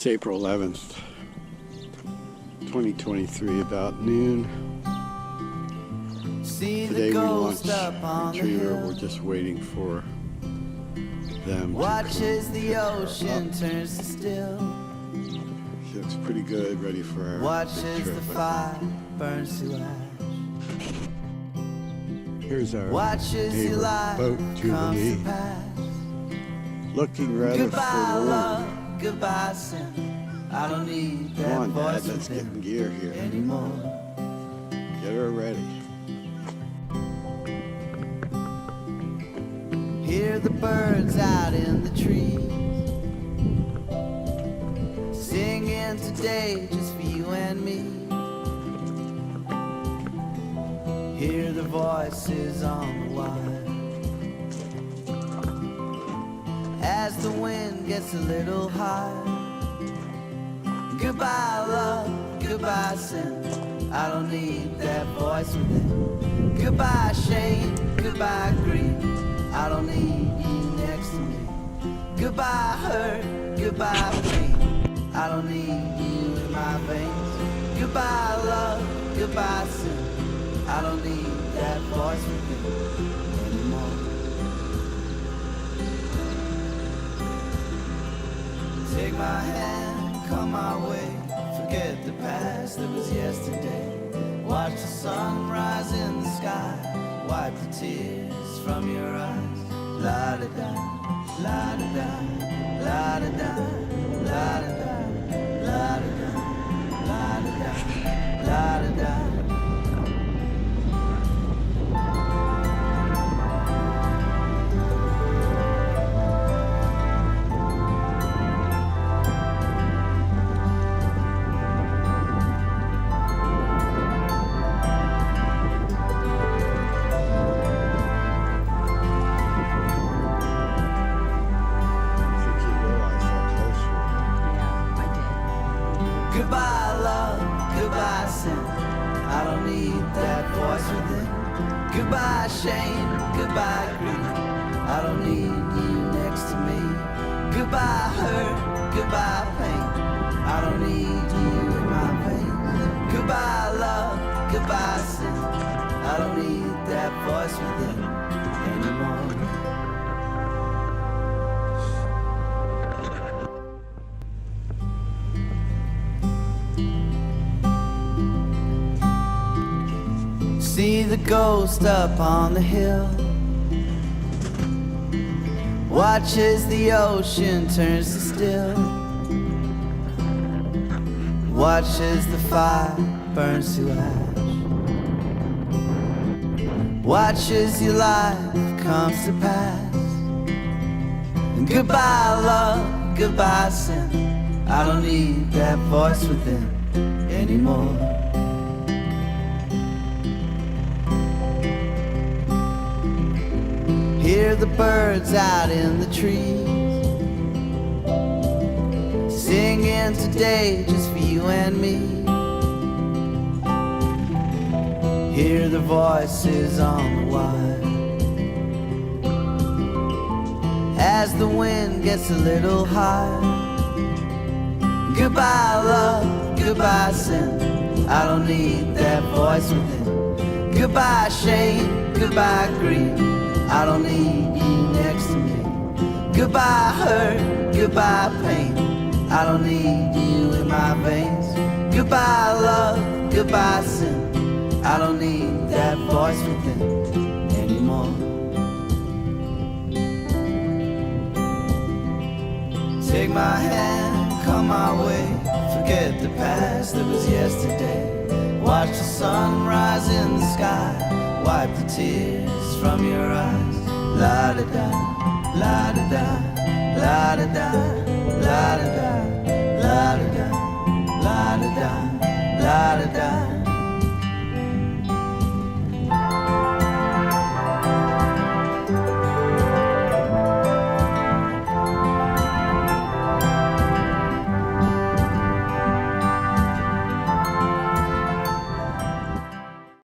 It's April 11th, 2023, about noon. Today we launched Retriever. We're just waiting for them Watch to as the ocean turns to still. She looks pretty good, ready for our Watch big as the trip. fire burns to ash. Here's our Watch as your neighbor life boat, comes Jubilee, to pass. looking rather Goodbye forlorn. love, goodbye sin. I don't need that Come on, Dad, voice let's get in within gear here. anymore. Get her ready. Hear the birds out in the trees, singing today just for you and me. Hear the voices on the wire as the wind gets a little higher. Goodbye love, goodbye sin. I don't need that voice within. Goodbye shame, goodbye grief. I don't need you next to me. Goodbye hurt, goodbye pain. I don't need you in my veins. Goodbye love, goodbye sin. I don't need that voice within anymore. Take my hand, come my way. Forget the past that was yesterday. Watch the sun rise in the sky. Wipe the tears from your eyes. La da da, la da da, la da da, la da da, la da da, la da da, la da da. Goodbye love, goodbye sin. I don't need that voice within. Goodbye shame, goodbye grief. I don't need you next to me. Goodbye hurt, goodbye pain. I don't need you in my veins. Goodbye love, goodbye sin. I don't need that voice within anymore. See the ghost up on the hill. Watch as the ocean turns to still. Watch as the fire burns to ash. Watch as your life comes to pass. And goodbye love, goodbye sin. I don't need that voice within anymore. Hear the birds out in the trees, singing today just for you and me. Hear the voices on the wire as the wind gets a little higher. Goodbye love, goodbye sin. I don't need that voice within. Goodbye shame, goodbye grief. I don't need you next to me. Goodbye hurt, goodbye pain. I don't need you in my veins. Goodbye love, goodbye sin. I don't need that voice within anymore. Take my hand, come my way. Forget the past that was yesterday. Watch the sun rise in the sky. Wipe the tears from your eyes. La da da, la da da, la da da, la da da, la da da, la da da, la da da.